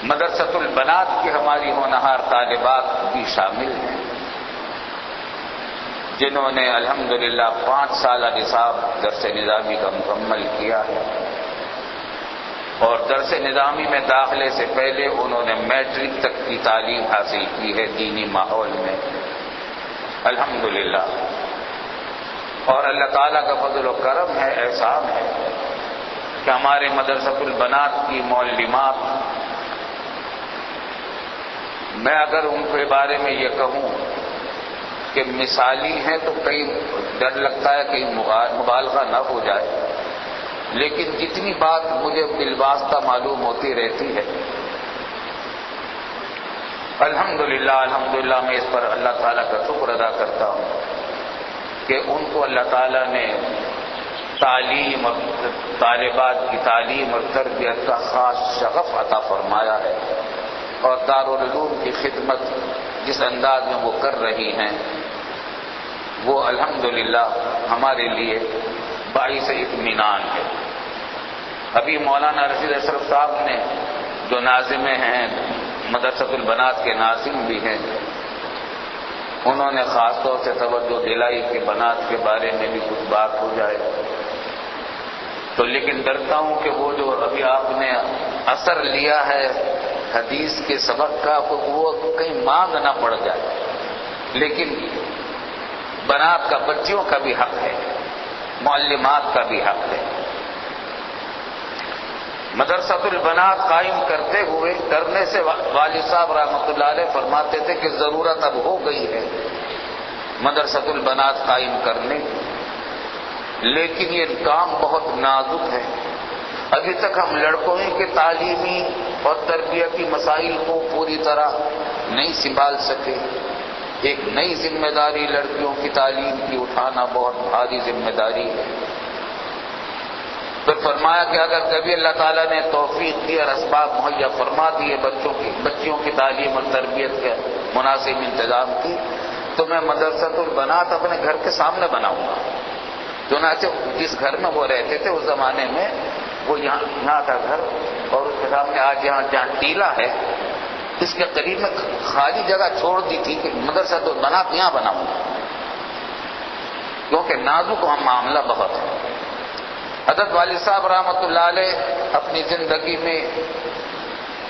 مدرسۃ البنات کی ہماری ہونہار طالبات بھی شامل ہیں، جنہوں نے الحمدللہ 5 سالہ نصاب درس نظامی کا مکمل کیا ہے، اور درس نظامی میں داخلے سے پہلے انہوں نے میٹرک تک کی تعلیم حاصل کی ہے دینی ماحول میں، الحمدللہ۔ اور اللہ تعالیٰ کا فضل و کرم ہے، احسان ہے کہ ہمارے مدرسۃ البنات کی معلمات، میں اگر ان کے بارے میں یہ کہوں کہ مثالی ہیں تو کئی ڈر لگتا ہے کہیں مبالغہ نہ ہو جائے، لیکن جتنی بات مجھے بالواسطہ معلوم ہوتی رہتی ہے، الحمدللہ میں اس پر اللہ تعالیٰ کا شکر ادا کرتا ہوں کہ ان کو اللہ تعالیٰ نے تعلیم اور طالبات کی تعلیم اور تربیت کا خاص شغف عطا فرمایا ہے، اور دارالعلوم کی خدمت جس انداز میں وہ کر رہی ہیں وہ الحمدللہ ہمارے لیے باعث اطمینان ہے۔ ابھی مولانا رشید اشرف صاحب نے جو ناظم ہیں، مدرسۃ البنات کے ناظم بھی ہیں، انہوں نے خاص طور سے توجہ دلائی کہ بنات کے بارے میں بھی کچھ بات ہو جائے، تو لیکن ڈرتا ہوں کہ وہ جو ابھی آپ نے اثر لیا ہے حدیث کے سبق کا وہ کہیں مانگ نہ پڑ جائے، لیکن بنات کا بچیوں کا بھی حق ہے، معلمات کا بھی حق ہے۔ مدرسۃ البنات قائم کرنے سے والد صاحب رحمۃ اللہ علیہ فرماتے تھے کہ ضرورت اب ہو گئی ہے مدرسۃ البنات قائم کرنے، لیکن یہ کام بہت نازک ہے۔ ابھی تک ہم لڑکوں کے تعلیمی اور تربیتی مسائل کو پوری طرح نہیں سنبھال سکے۔ ایک نئی ذمہ داری لڑکیوں کی تعلیم کی اٹھانا بہت بھاری ذمہ داری ہے۔ پھر فرمایا کہ اگر کبھی اللہ تعالیٰ نے توفیق دی اور اسباب مہیا فرما دیے بچیوں کی تعلیم اور تربیت کے مناسب انتظام کی، تو میں مدرسۃ البنات اپنے گھر کے سامنے بناؤں گا۔ چنانچہ جس گھر میں وہ رہتے تھے اس زمانے میں، وہ یہاں تھا گھر، اور اس کے سامنے آج جہاں ٹیلا ہے اس کے قریب میں خالی جگہ چھوڑ دی تھی کہ مدرسۃ البنات یہاں بناؤں گا، کیونکہ نازک معاملہ بہت ہے۔ حضرت والد صاحب رحمۃ اللہ علیہ اپنی زندگی میں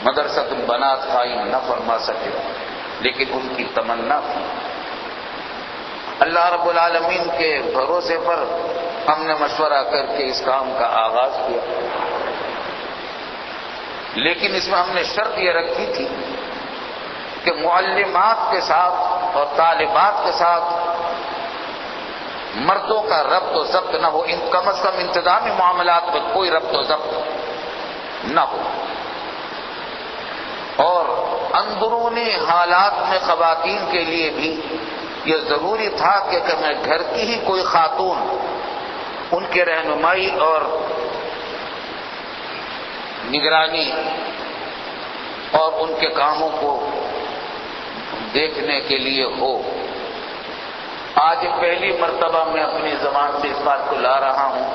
مدرسۃ البنات قائم نہ فرما سکے، لیکن ان کی تمنا تھی۔ اللہ رب العالمین کے بھروسے پر ہم نے مشورہ کر کے اس کام کا آغاز کیا، لیکن اس میں ہم نے شرط یہ رکھی تھی کہ معلمات کے ساتھ اور طالبات کے ساتھ مردوں کا ربط و ضبط نہ ہو، کم از کم انتظامی معاملات میں کوئی ربط و ضبط نہ ہو، اور اندرونی حالات میں خواتین کے لیے بھی یہ ضروری تھا کہ میں گھر کی ہی کوئی خاتون ان کے رہنمائی اور نگرانی اور ان کے کاموں کو دیکھنے کے لیے ہو۔ آج پہلی مرتبہ میں اپنی زبان سے اس بات کو لا رہا ہوں،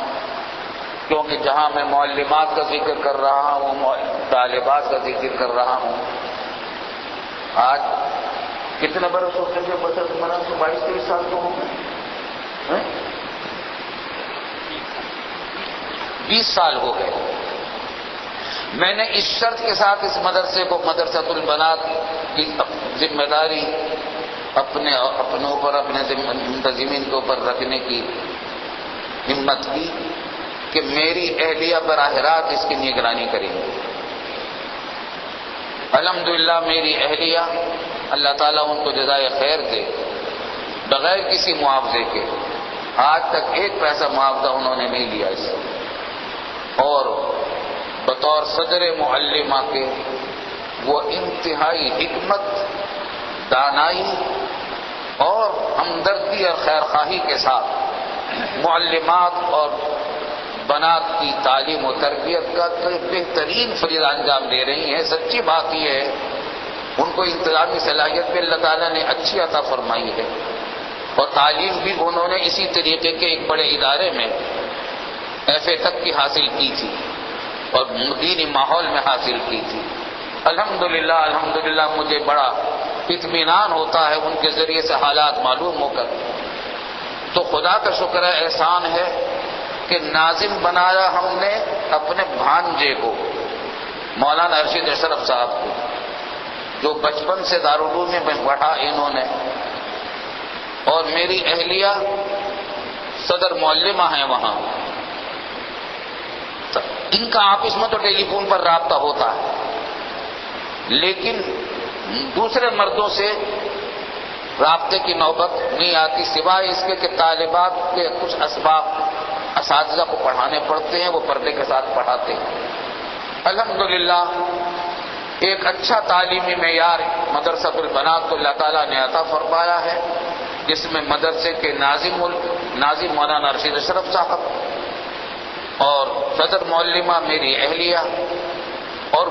کیونکہ جہاں میں معلمات کا ذکر کر رہا ہوں، طالبات کا ذکر کر رہا ہوں، آج کتنے برس ہو گئے؟ بچت مرا تو 22-23 سال تو ہو گئے، 20 سال ہو گئے۔ میں نے اس شرط کے ساتھ اس مدرسے کو مدرسۃ البنات کی ذمہ داری اپنے اوپر، اپنے منتظمین کے اوپر رکھنے کی ہمت کی کہ میری اہلیہ براہ راست اس کی نگرانی کریں گے۔ الحمدللہ میری اہلیہ، اللہ تعالیٰ ان کو جزائے خیر دے، بغیر کسی معاوضے کے آج تک ایک پیسہ معاوضہ انہوں نے نہیں لیا اس سے، اور بطور صدر معلمہ کے وہ انتہائی حکمت، دانائی اور ہمدردی اور خیرخواہی کے ساتھ معلمات اور بنات کی تعلیم و تربیت کا بہترین فریضہ انجام دے رہی ہیں۔ سچی بات یہ ہے ان کو انتظامی صلاحیت بھی اللہ تعالیٰ نے اچھی عطا فرمائی ہے، اور تعلیم بھی انہوں نے اسی طریقے کے ایک بڑے ادارے میں ایف اے تک کی حاصل کی تھی اور دینی ماحول میں حاصل کی تھی۔ الحمدللہ مجھے بڑا اطمینان ہوتا ہے ان کے ذریعے سے حالات معلوم ہو کر. تو خدا کا شکر ہے، احسان ہے کہ ناظم بنایا ہم نے اپنے بھانجے کو، مولانا ارشد اشرف صاحب کو، جو بچپن سے دارالعلوم میں پڑھا انہوں نے، اور میری اہلیہ صدر معلمہ ہیں وہاں. ان کا آپس میں تو ٹیلی فون پر رابطہ ہوتا ہے، لیکن دوسرے مردوں سے رابطے کی نوبت نہیں آتی، سوائے اس کے کہ طالبات کے کچھ اسباب اساتذہ کو پڑھانے پڑتے ہیں، وہ پردے کے ساتھ پڑھاتے ہیں. الحمدللہ ایک اچھا تعلیمی معیار مدرسۃ البنات کو اللہ تعالیٰ نے عطا فرمایا ہے، جس میں مدرسے کے ناظم مولانا ارشد اشرف صاحب اور صدر معلمہ میری اہلیہ، اور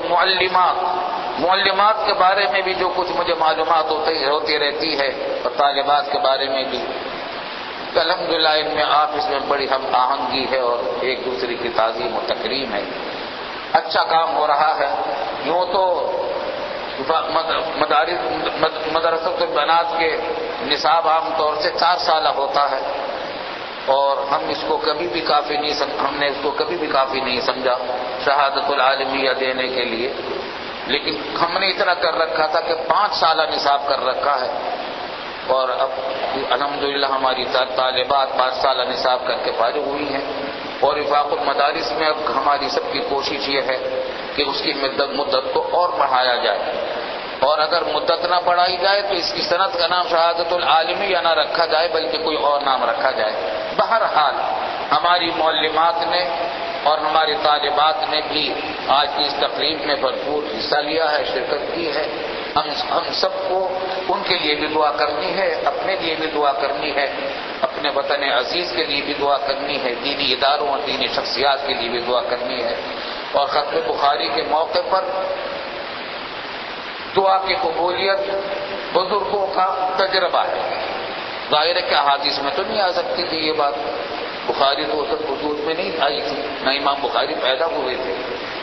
معلمات کے بارے میں بھی جو کچھ مجھے معلومات ہوتی رہتی ہے، اور طالبات کے بارے میں بھی. الحمدللہ ان میں آپس میں بڑی ہم آہنگی ہے اور ایک دوسرے کی تعظیم و تکریم ہے. اچھا کام ہو رہا ہے. یوں تو مدرسۃ البنات کے نصاب عام طور سے 4 سالہ ہوتا ہے، اور ہم نے اس کو کبھی بھی کافی نہیں سمجھا شہادت العالمیہ دینے کے لیے. لیکن ہم نے اتنا کر رکھا تھا کہ 5 سالہ نصاب کر رکھا ہے، اور اب الحمدللہ ہماری طالبات 5 سالہ نصاب کر کے فارغ ہوئی ہیں. اور وفاق المدارس میں اب ہماری سب کی کوشش یہ ہے کہ اس کی مدت کو اور بڑھایا جائے، اور اگر مدت نہ بڑھائی جائے تو اس کی صنعت کا نام شہادت العالمیہ نہ رکھا جائے بلکہ کوئی اور نام رکھا جائے. بہرحال ہماری معلمات نے اور ہماری طالبات نے بھی آج کی اس تقریب میں بھرپور حصہ لیا ہے، شرکت کی ہے. ہم سب کو ان کے لیے بھی دعا کرنی ہے، اپنے لیے بھی دعا کرنی ہے، اپنے وطن عزیز کے لیے بھی دعا کرنی ہے، دینی اداروں اور دینی شخصیات کے لیے بھی دعا کرنی ہے. اور ختم بخاری کے موقع پر دعا کی قبولیت بزرگوں کا تجربہ ہے. ظاہر ہے کہ احادیث میں تو نہیں آ سکتی تھی یہ بات، بخاری تو اس وجود میں نہیں آئی تھی، نہ امام بخاری پیدا ہوئے تھے.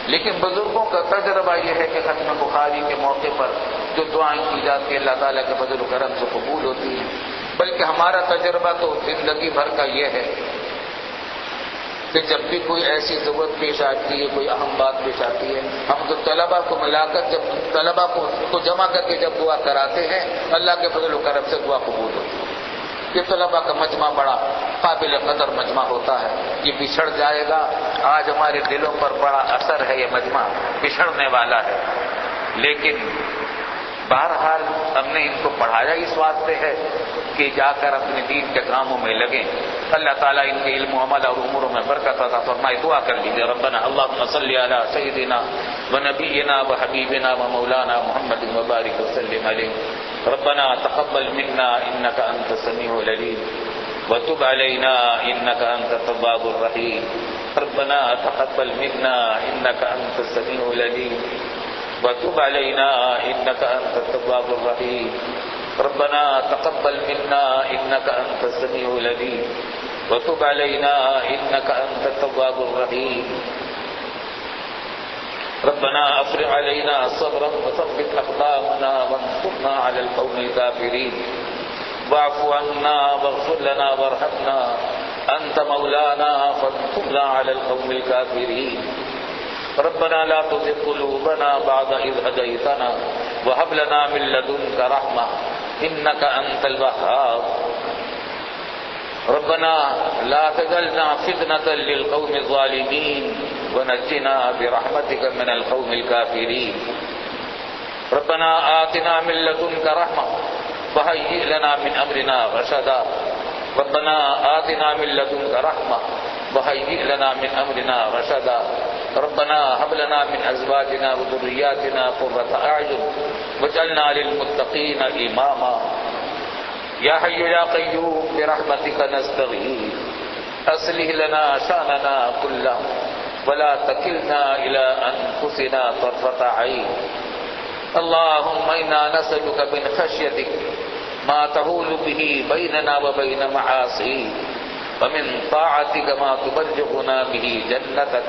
لیکن بزرگوں کا تجربہ یہ ہے کہ ختم بخاری کے موقع پر جو دعائیں کی جاتی ہیں اللہ تعالیٰ کے فضل و کرم سے قبول ہوتی ہیں. بلکہ ہمارا تجربہ تو زندگی بھر کا یہ ہے کہ جب بھی کوئی ایسی ضرورت پیش آتی ہے، کوئی اہم بات پیش آتی ہے، ہم تو طلبہ کو ملا کر طلبہ کو جمع کر کے جب دعا کراتے ہیں، اللہ کے فضل و کرم سے دعا قبول ہوتی ہے. یہ طلبہ کا مجمع بڑا قابل قدر مجمع ہوتا ہے. یہ بچھڑ جائے گا، آج ہمارے دلوں پر بڑا اثر ہے، یہ مجمع بچھڑنے والا ہے. لیکن بہرحال ہم نے ان کو پڑھایا اس واسطے ہے کہ جا کر اپنے دین کے کاموں میں لگیں. اللہ تعالیٰ ان کے علم و عمل اور اموروں میں برکت عطا فرمائے. دعا کر لیجیے. ربنا اللہم صلی علی سیدنا و نبینا و حبیبنا و مولانا محمد وبارک وسلم علیہ. ربنا تقبل منا انك انت السميع العليم وتب علينا انك انت التواب الرحيم. ربنا تقبل منا انك انت السميع العليم وتب علينا انك انت التواب الرحيم. ربنا تقبل منا انك انت السميع العليم وتب علينا انك انت التواب الرحيم. ربنا افرغ علينا صبرا وثبت اقدامنا وانصرنا على القوم الكافرين. واعف عنا واغفر لنا وارحمنا انت مولانا فانصرنا على القوم الكافرين. ربنا لا تزغ قلوبنا بعد إذ هديتنا وهب لنا من لدنك رحمة إنك أنت الوهاب. ربنا لا تجعلنا فتنة للقوم الظالمين ونجنا برحمتك من القوم الكافرين. ربنا آتنا من لدنك رحمة وهيئ لنا من أمرنا رشدا. ربنا آتنا من لدنك رحمة وهيئ لنا من أمرنا رشدا. ربنا هب لنا من أزواجنا وذرياتنا قرة أعين واجعلنا للمتقين إماما. يا حي يا قيوم برحمتك نستغيث أصلح لنا شأننا كله ولا تكلنا إلى أنفسنا طرفة عين. اللهم إنا نسألك من خشيتك ما تحول به بيننا وبين معاصيك ومن طاعتك ما تبلغنا به جنتك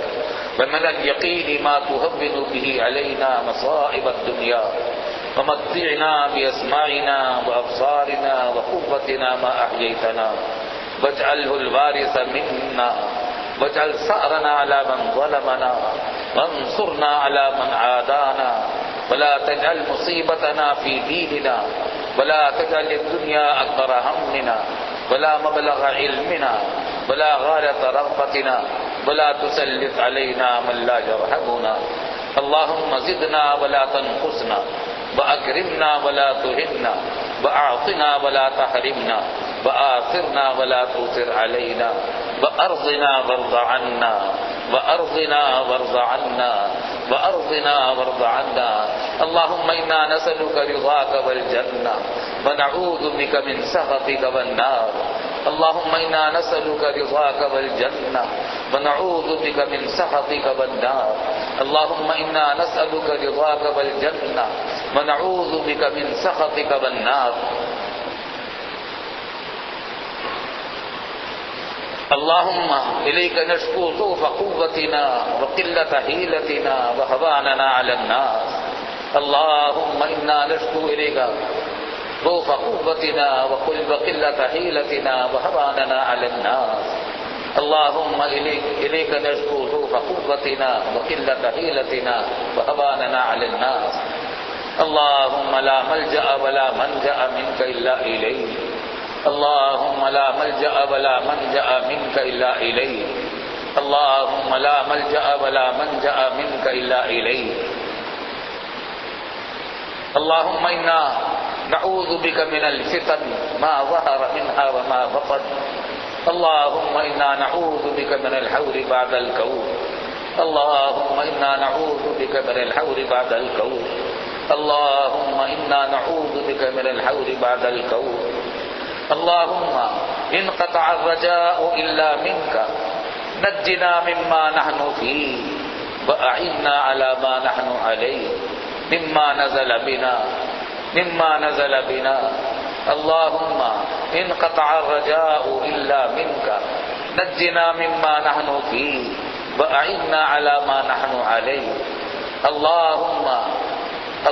ومن اليقين ما تهون به علينا مصائب الدنيا ومتعنا بأسماعنا وأبصارنا وقوتنا ما أحييتنا واجعله الوارث منا واجعل ثأرنا على من ظلمنا وانصرنا على من عادانا ولا تجعل مصيبتنا في ديننا ولا تجعل الدنيا أكبر همنا ولا مبلغ علمنا ولا غاية رغبتنا ولا تسلط علينا من لا يرحمنا. اللهم زدنا ولا تنقصنا وأكرمنا ولا تهنا وأعطنا ولا تحرمنا وآثرنا ولا تؤثر علينا وأرضنا وارض عنا وأرضنا وارض عنا وأرضنا وارض عنا. اللهم إنا نسألك رضاك والجنة ونعوذ بك من سخطك والنار. اللهم إنا نسألك رضاك والجنة ونعوذ بك من سخطك والنار. اللهم إنا نسألك رضاك والجنة ونعوذ بك من سخطك والنار. اللهم إليك نشكو ضعف قوتنا وقلة حيلتنا وهواننا على الناس. اللهم إنا نشكو إليك ضعف قوتنا وقلة حيلتنا وهواننا على الناس. اللهم إليك نشكو ضعف قوتنا وقلة حيلتنا وهواننا على الناس. اللهم لا ملجأ ولا منجأ منك إلا إليك. اللهم لا ملجأ ولا منجأ منك إلا إليك. اللهم لا ملجأ ولا منجأ منك إلا إليك. اللهم إنا نعوذ بك من الفتن ما ظهر منها وما بطن. اللهم إنا نعوذ بك من الحول بعد الكون. اللهم إنا نعوذ بك من الحول بعد الكون. اللهم إنا نعوذ بك من الحول بعد الكون. اللهم إن قطع الرجاء إلا منك نجنا مما نحن فيه وأعنا على ما نحن عليه مما نزل بنا. اللهم إن قطع الرجاء إلا منك نجنا مما نحن فيه وأعنا على ما نحن عليه.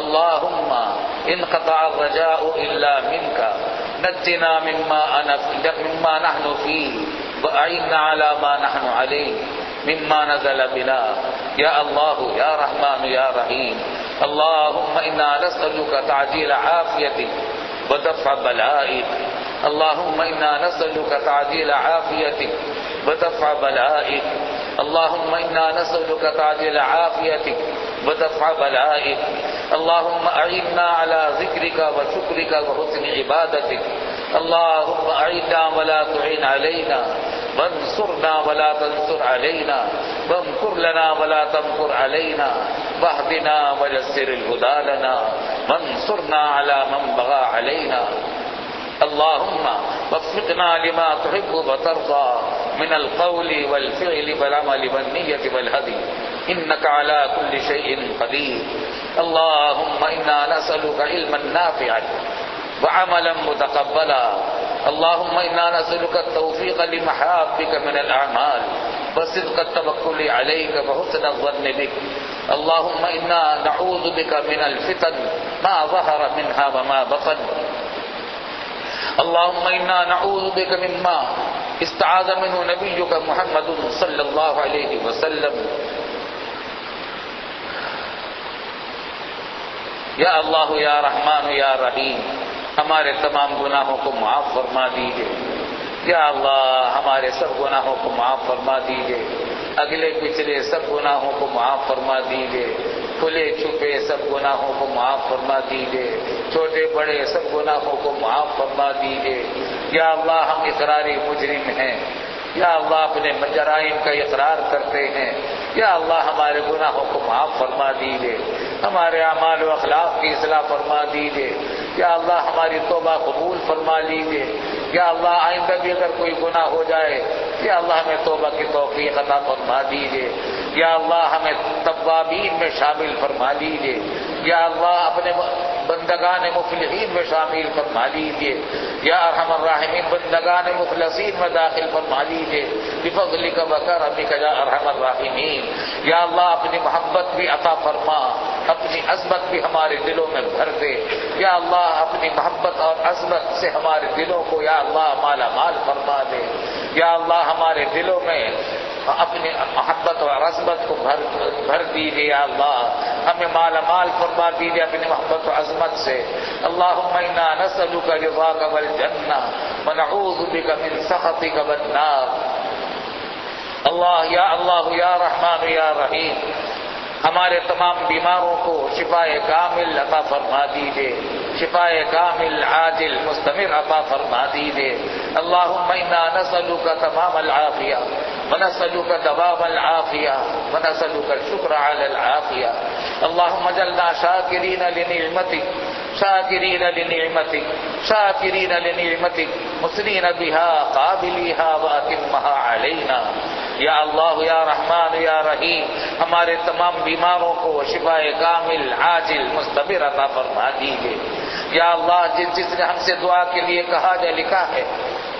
اللهم إن قطع الرجاء إلا منك نجنا مما نحن فيه وأعنا على ما نحن عليه مما نزل بنا. يا الله يا رحمن يا رحيم. اللهم إنا نسألك تعجيل عافيتك ودفع بلائك. اللهم إنا نسألك تعجيل عافيتك ودفع بلائك. اللهم إنا نسألك تعجيل عافيتك ودفع بلائك. اللهم أعنا على ذكرك وشكرك وحسن عبادتك. اللهم أعنا ولا تعين علينا وانصرنا ولا تنصر علينا وامكر لنا ولا تمكر علينا واهدنا ويسر الهدى لنا وانصرنا على من بغى علينا. اللهم وفقنا لما تحب وترضى من القول والفعل والعمل والنية والهدي إنك على كل شيء قدير. اللهم إنا نسألك علما نافعا وعملا متقبلا. اللهم إنا نسألك التوفيق لمحابك من الأعمال وصدق التوكل عليك وحسن الظن بك. اللهم إنا نعوذ بك من الفتن ما ظهر منها وما بطن. اللهم إنا نعوذ بك مما استعاذ منه نبيك محمد صلی اللہ علیہ وسلم. یا اللہ یا رحمان یا رحیم ہمارے تمام گناہوں کو معاف فرما دیجیے. یا اللہ ہمارے سب گناہوں کو معاف فرما دیجیے. اگلے پچھلے سب گناہوں کو معاف فرما دیجیے. کھلے چھپے سب گناہوں کو معاف فرما دیجیے. چھوٹے بڑے سب گناہوں کو معاف فرما دیجیے. یا اللہ ہم اقراری مجرم ہیں. یا اللہ اپنے جرائم کا اقرار کرتے ہیں. یا اللہ ہمارے گناہوں کو معاف فرما دیجیے. ہمارے اعمال و اخلاق کی اصلاح فرما دیجیے. یا اللہ ہماری توبہ قبول فرما لیجیے. یا اللہ آئندہ بھی اگر کوئی گناہ ہو جائے یا اللہ ہمیں توبہ کی توفیق عطا فرما دیجیے. یا اللہ ہمیں توابین میں شامل فرما لیجیے. یا اللہ اپنے بندگان مفلحین میں شامل فرما لیجیے، یا ارحم الراحمین بندگان مخلصین میں داخل فرما لیجیے بفضلک وکرمک یا ارحم الراحمین۔ یا اللہ اپنی محبت بھی عطا فرما، اپنی عظمت بھی ہمارے دلوں میں بھر دے، یا اللہ اپنی محبت اور عظمت سے ہمارے دلوں کو یا اللہ مالا مال فرما دے، یا اللہ ہمارے دلوں میں اپنی محبت اور عظمت کو بھر دیجیے، یا اللہ ہمیں مالا مال فرما دیجیے اپنی محبت و عظمت سے۔ اللہم انا نسألک رضاک والجنہ ونعوذ بک من سخطک والنار۔ اللہ یا رحمان یا رحیم ہمارے تمام بیماروں کو شفاء کامل عطا فرما دیجیے، شفاء کامل عاجل مستمر عطا فرما دیجیے۔ اللہم انا نسألک تمام العافیہ ونسألک دوام العافیہ ونسألک الشکر علی العافیہ۔ اللہم اجعلنا شاکرین لنعمتک شاکرین لنعمتک شاکرین لنعمتک مسنین بہا قابلیہا واتمہا علینا۔ یا اللہ یا رحمان یا رحیم ہمارے تمام بیماروں کو شفاء کامل عاجل مستمر عطا فرما دیجیے۔ یا اللہ جس نے ہم سے دعا کے لیے کہا یا لکھا ہے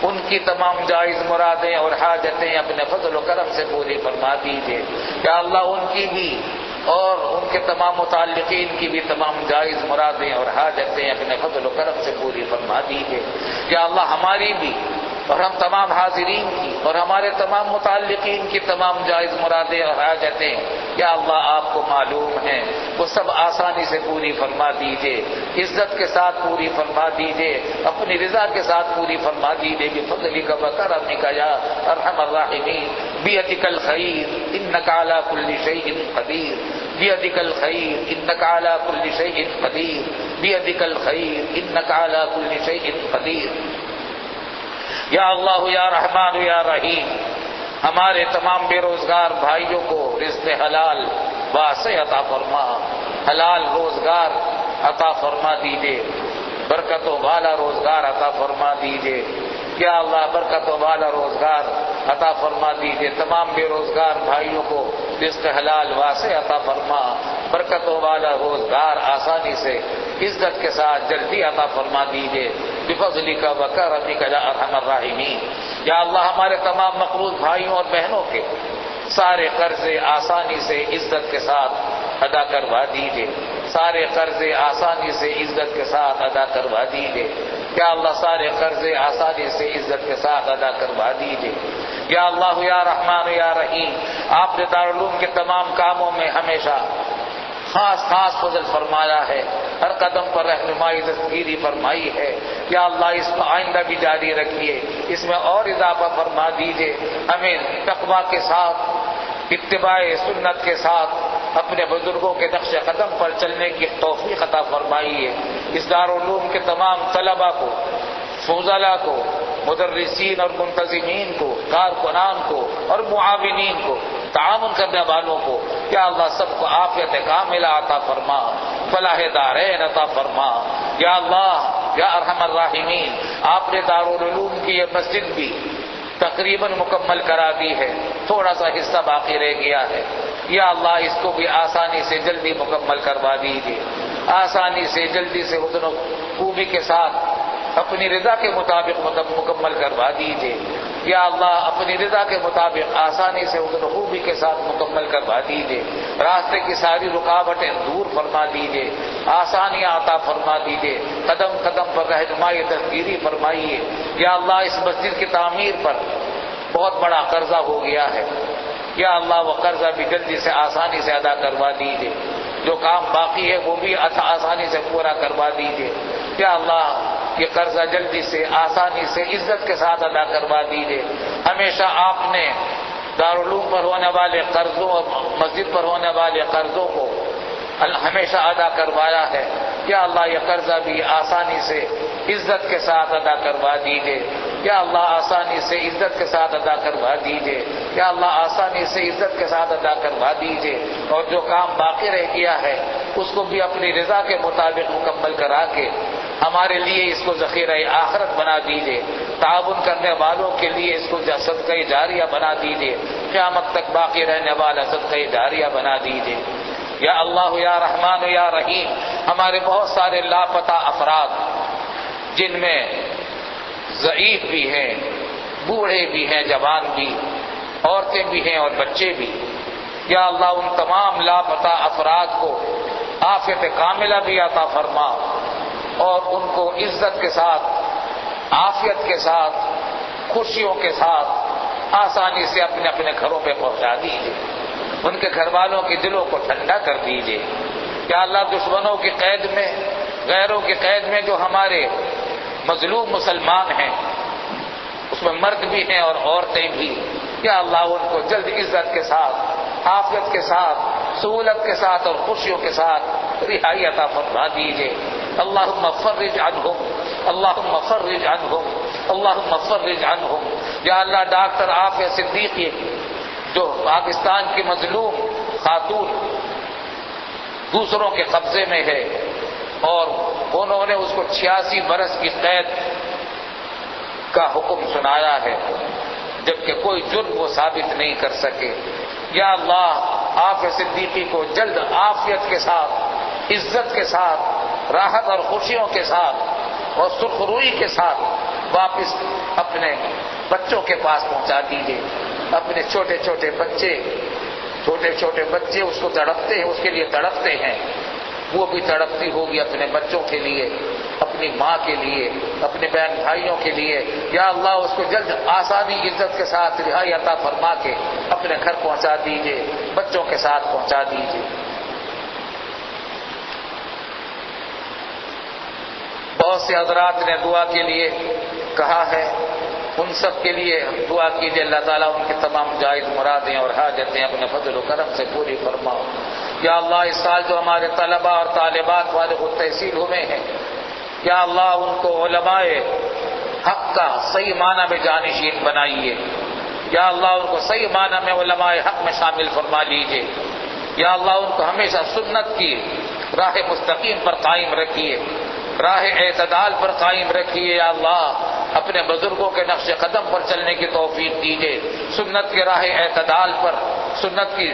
ان کی تمام جائز مرادیں اور حاجتیں اپنے فضل و کرم سے پوری فرما دیجیے۔ یا اللہ ان کی بھی اور ان کے تمام متعلقین کی بھی تمام جائز مرادیں اور حاجتیں اپنے فضل و کرم سے پوری فرما دیجیے۔ یا اللہ ہماری بھی اور ہم تمام حاضرین کی اور ہمارے تمام متعلقین کی تمام جائز مرادیں اور حاجتیں یا اللہ آپ کو معلوم ہیں، وہ سب آسانی سے پوری فرما دیجیے، عزت کے ساتھ پوری فرما دیجیے، اپنی رضا کے ساتھ پوری فرما دیجیے بفضلک وکرمک یا ارحم الراحمین۔ بیدک الخیر انک علی کل شیء قدیر، بیدک الخیر انک علی کل شیء قدیر، بیدک الخیر انک علی کل شیء قدیر۔ یا اللہ یا رحمان یا رحیم ہمارے تمام بے روزگار بھائیوں کو رزق حلال واسع عطا فرما، حلال روزگار عطا فرما دیجیے، برکتوں والا روزگار عطا فرما دیجیے۔ یا اللہ برکتوں والا روزگار عطا فرما دیجیے، تمام بے روزگار بھائیوں کو رزق حلال واسع عطا فرما، برکتوں والا روزگار آسانی سے عزت کے ساتھ جلدی عطا فرما دیجیے بفضلک وکرمک یا ارحم الراحمین۔ یا اللہ ہمارے تمام مقروض بھائیوں اور بہنوں کے سارے قرضے آسانی سے عزت کے ساتھ ادا کروا دیجیے، سارے قرضے آسانی سے عزت کے ساتھ ادا کروا دیجیے۔ یا اللہ سارے قرضے آسانی سے عزت کے ساتھ ادا کروا دیجیے۔ یا اللہ یا رحمان یا رحیم آپ نے دارالعلوم کے تمام کاموں میں ہمیشہ خاص فضل فرمایا ہے، ہر قدم پر رہنمائی دستگیری فرمائی ہے۔ یا اللہ اس کو آئندہ بھی جاری رکھیے، اس میں اور اضافہ فرما دیجیے، ہمیں تقویٰ کے ساتھ اتباع سنت کے ساتھ اپنے بزرگوں کے نقش قدم پر چلنے کی توفیق عطا فرمائیے۔ اس دارالعلوم کے تمام طلباء کو، فضلاء کو، مدرسین اور منتظمین کو، کارکنان کو اور معاونین کو، تعاون کرنے والوں کو یا اللہ سب کو عافیت کاملہ عطا فرما، فلاح دارین عطا فرما۔ یا اللہ یا ارحم الراحمین آپ نے دارالعلوم کی یہ مسجد بھی تقریباً مکمل کرا دی ہے، تھوڑا سا حصہ باقی رہ گیا ہے۔ یا اللہ اس کو بھی آسانی سے جلدی مکمل کروا دیجیے، آسانی سے جلدی سے حسن و خوبی کے ساتھ اپنی رضا کے مطابق مکمل کروا دیجیے۔ یا اللہ اپنی رضا کے مطابق آسانی سے حسن و خوبی کے ساتھ مکمل کروا دیجیے، راستے کی ساری رکاوٹیں دور فرما دیجیے، آسانیاں عطا فرما دیجیے، قدم قدم پر رہنمائی دستگیری فرمائیے۔ یا اللہ اس مسجد کی تعمیر پر بہت بڑا قرضہ ہو گیا ہے، یا اللہ وہ قرضہ بھی جلدی سے آسانی سے ادا کروا دیجیے، جو کام باقی ہے وہ بھی آسانی سے پورا کروا دیجیے۔ یا اللہ یہ قرضہ جلدی سے آسانی سے عزت کے ساتھ ادا کروا دیجیے۔ ہمیشہ آپ نے دارالعلوم پر ہونے والے قرضوں اور مسجد پر ہونے والے قرضوں کو ہمیشہ ادا کروایا ہے۔ یا اللہ یہ قرضہ بھی آسانی سے عزت کے ساتھ ادا کروا دیجیے۔ یا اللہ آسانی سے عزت کے ساتھ ادا کروا دیجیے۔ یا اللہ آسانی سے عزت کے ساتھ ادا کروا دیجیے، اور جو کام باقی رہ گیا ہے اس کو بھی اپنی رضا کے مطابق مکمل کرا کے ہمارے لیے اس کو ذخیرہ آخرت بنا دیجیے، تعاون کرنے والوں کے لیے اس کو صدقہ جاریہ بنا دیجیے، قیامت تک باقی رہنے والا صدقہ جاریہ بنا دیجیے۔ یا اللہ یا رحمان یا رحیم ہمارے بہت سارے لاپتہ افراد جن میں ضعیف بھی ہیں، بوڑھے بھی ہیں، جوان بھی، عورتیں بھی ہیں اور بچے بھی، یا اللہ ان تمام لاپتہ افراد کو عافیت کاملہ بھی عطا فرما اور ان کو عزت کے ساتھ، عافیت کے ساتھ، خوشیوں کے ساتھ آسانی سے اپنے اپنے گھروں پہ پہنچا دیجیے، ان کے گھر والوں کے دلوں کو ٹھنڈا کر دیجیے۔ یا اللہ دشمنوں کی قید میں، غیروں کی قید میں جو ہمارے مظلوم مسلمان ہیں، اس میں مرد بھی ہیں اور عورتیں بھی، یا اللہ ان کو جلد عزت کے ساتھ، عافیت کے ساتھ، سہولت کے ساتھ اور خوشیوں کے ساتھ رہائی عطا فرما دیجیے۔ اللہم فرج عنہم، اللہم فرج عنہم، اللہم فرج عنہم۔ یا اللہ ڈاکٹر عافیہ صدیقی جو پاکستان کی مظلوم خاتون دوسروں کے قبضے میں ہے اور انہوں نے اس کو 86 برس کی قید کا حکم سنایا ہے جبکہ کوئی جرم وہ ثابت نہیں کر سکے، یا اللہ عافیہ صدیقی کو جلد عافیت کے ساتھ، عزت کے ساتھ، راحت اور خوشیوں کے ساتھ اور سرخ روئی کے ساتھ واپس اپنے بچوں کے پاس پہنچا دیجیے۔ اپنے چھوٹے چھوٹے بچے اس کو تڑپتے ہیں، اس کے لیے تڑپتے ہیں، وہ بھی تڑپتی ہوگی اپنے بچوں کے لیے، اپنی ماں کے لیے، اپنے بہن بھائیوں کے لیے۔ یا اللہ اس کو جلد آسانی، عزت کے ساتھ رہائی عطا فرما کے اپنے گھر پہنچا دیجیے، بچوں کے ساتھ پہنچا دیجیے۔ بہت سے حضرات نے دعا کے لیے کہا ہے، ان سب کے لیے دعا کیجیے اللہ تعالیٰ ان کی تمام جائز مرادیں اور حاجتیں اپنے فضل و کرم سے پوری فرماؤ۔ یا اللہ اس سال جو ہمارے طلباء اور طالبات فارغ التحصیل ہوئے ہیں، یا اللہ ان کو علماء حق کا صحیح معنی میں جانشین بنائیے، یا اللہ ان کو صحیح معنی میں علماء حق میں شامل فرما لیجیے، یا اللہ ان کو ہمیشہ سنت کی راہ مستقیم پر قائم رکھیے، راہ اعتدال پر قائم رکھیے۔ یا اللہ اپنے بزرگوں کے نقش قدم پر چلنے کی توفیق دیجیے، سنت کے راہ اعتدال پر، سنت کی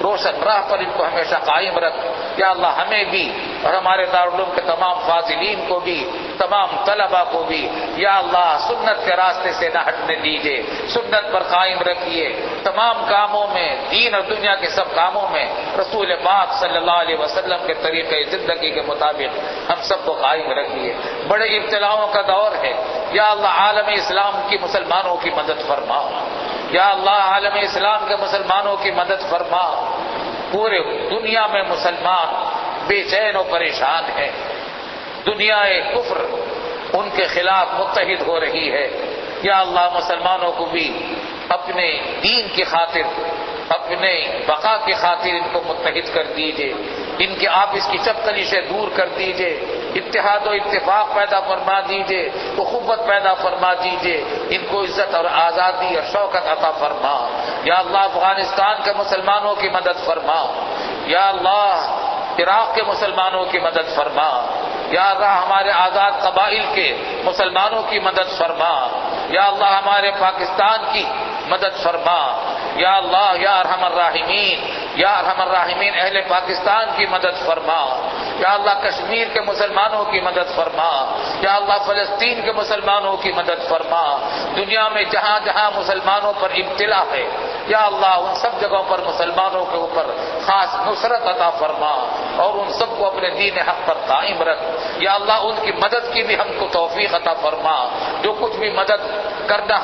روشن راہ پر ان کو ہمیشہ قائم رکھ۔ یا اللہ ہمیں بھی اور ہمارے دارالعلوم کے تمام فاضلین کو بھی، تمام طلباء کو بھی یا اللہ سنت کے راستے سے نہ ہٹنے دیجیے، سنت پر قائم رکھیے، تمام کاموں میں، دین اور دنیا کے سب کاموں میں رسول پاک صلی اللہ علیہ وسلم کے طریقے زندگی کے مطابق ہم سب کو قائم رکھیے۔ بڑے ابتلاؤں کا دور ہے، یا اللہ عالم اسلام کی مسلمانوں کی مدد فرما، یا اللہ عالم اسلام کے مسلمانوں کی مدد فرما۔ پورے دنیا میں مسلمان بے چین و پریشان ہیں، دنیا کفر ان کے خلاف متحد ہو رہی ہے۔ یا اللہ مسلمانوں کو بھی اپنے دین کی خاطر، اپنے بقا کی خاطر ان کو متحد کر دیجیے، ان کے آپس کی چپکلی سے دور کر دیجیے، اتحاد و اتفاق پیدا فرما دیجیے، اخوت پیدا فرما دیجیے، ان کو عزت اور آزادی اور شوکت عطا فرما۔ یا اللہ افغانستان کے مسلمانوں کی مدد فرما، یا اللہ عراق کے مسلمانوں کی مدد فرما، یا اللہ ہمارے آزاد قبائل کے مسلمانوں کی مدد فرما، یا اللہ ہمارے پاکستان کی مدد فرما، یا اللہ یا ارحم الراحمین، یا ارحم الراحمین اہل پاکستان کی مدد فرما، یا اللہ کشمیر کے مسلمانوں کی مدد فرما، یا اللہ فلسطین کے مسلمانوں کی مدد فرما، دنیا میں جہاں جہاں مسلمانوں پر ابتلا ہے یا اللہ ان سب جگہوں پر مسلمانوں کے اوپر خاص نصرت عطا فرما اور ان سب کو اپنے دین حق پر قائم رکھ۔ یا اللہ ان کی مدد کی بھی ہم کو توفیق عطا فرما، جو کچھ بھی مدد کرنا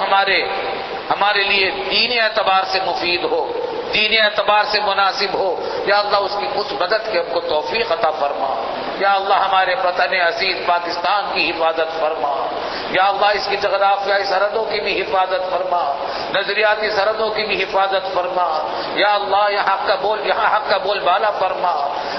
ہمارے لیے دینی اعتبار سے مفید ہو، دینی اعتبار سے مناسب ہو، یا اللہ اس مدد کی ہم کو توفیق عطا فرما۔ یا اللہ ہمارے وطن عزیز پاکستان کی حفاظت فرما، یا اللہ اس کی جغرافیائی سرحدوں کی بھی حفاظت فرما، نظریاتی سرحدوں کی بھی حفاظت فرما۔ یا اللہ یہاں حق کا بول بالا فرما،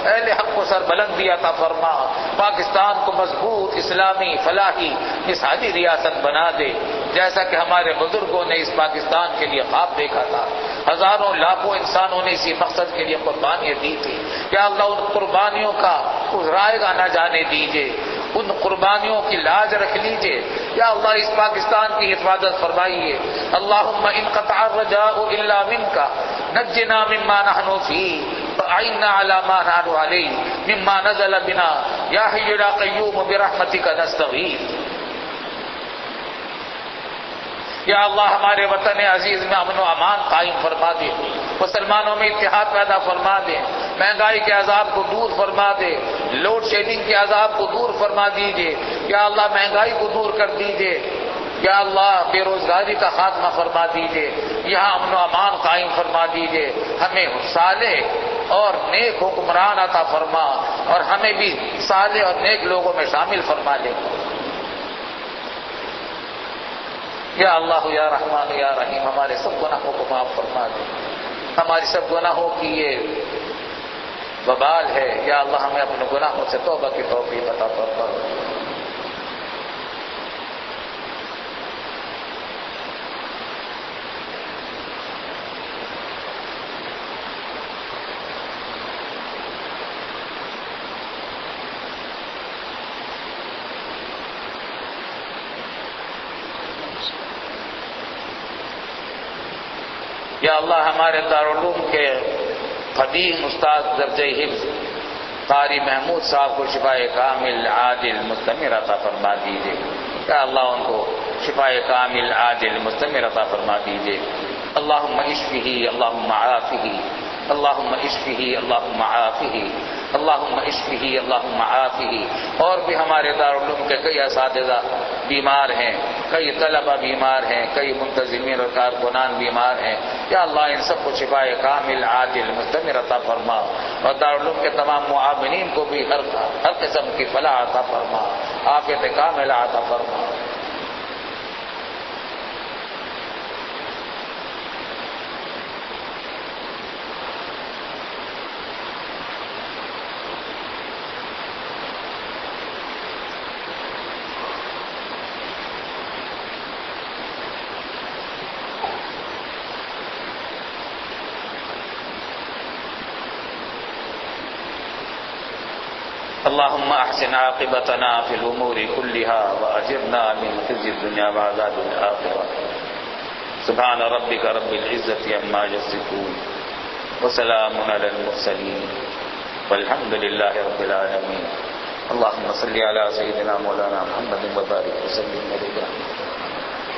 اہل حق کو سربلندی عطا فرما، پاکستان کو مضبوط اسلامی فلاحی مثالی ریاست بنا دے، جیسا کہ ہمارے بزرگوں نے اس پاکستان کے لیے خواب دیکھا تھا، ہزاروں لاکھوں انسانوں نے اسی مقصد کے لیے قربانیاں دی تھی۔ یا اللہ ان قربانیوں کا رائگاں نہ جانے دیجیے، ان قربانیوں کی لاج رکھ لیجیے۔ یا اللہ اس پاکستان کی حفاظت فرمائیے۔ اللہم انقطع الرجاء الا منک نجنا مما نحن فیہ فأعنا على ما نحن عليه مما نزل بنا یا حی یا قیوم برحمتک نستغیث. یا اللہ ہمارے وطن عزیز میں امن و امان قائم فرما دے، مسلمانوں میں اتحاد پیدا فرما دے، مہنگائی کے عذاب کو دور فرما دے، لوڈ شیڈنگ کے عذاب کو دور فرما دیجیے. یا اللہ مہنگائی کو دور کر دیجیے. یا اللہ بے روزگاری کا خاتمہ فرما دیجیے. یہاں امن و امان قائم فرما دیجیے. ہمیں صالح اور نیک حکمران عطا فرما اور ہمیں بھی صالح اور نیک لوگوں میں شامل فرما لے. یا اللہ یا رحمان یا رحیم ہمارے سب گناہوں کو معاف فرما دے. ہماری سب گناہوں کی یہ وبال ہے. یا اللہ ہمیں اپنے گناہوں سے توبہ کی توفیق عطا فرما دے. یا اللہ ہمارے دارالعلوم کے قدیم استاد درجہ حفظ قاری محمود صاحب کو شفائے کامل عاجل مستمر عطا فرما دیجیے. یا اللہ ان کو شفائے کامل عاجل مستمر عطا فرما دیجیے. اللہم اشفہ اللہم عافہ اللہم اشفہ اللہم عافہ اللہم اشفہ اللہم عافہ. اور بھی ہمارے دارالعلوم کے کئی اساتذہ بیمار ہیں، کئی طلبہ بیمار ہیں، کئی منتظمین اور کارکنان بیمار ہیں. یا اللہ ان سب کو شفائے کامل عاجل مستمر عطا فرما اور دارالعلوم کے تمام معاونین کو بھی ہر قسم کی فلاح عطا فرما، عافیت کاملہ عطا فرما. اللهم احسن عاقبتنا في الامور كلها واجرنا من خزي الدنيا وعذاب الاخره. سبحان ربك رب العزة عما يصفون وسلام على المرسلين والحمد لله رب العالمين. اللهم صل على سيدنا مولانا محمد وبارك وسلم عليه.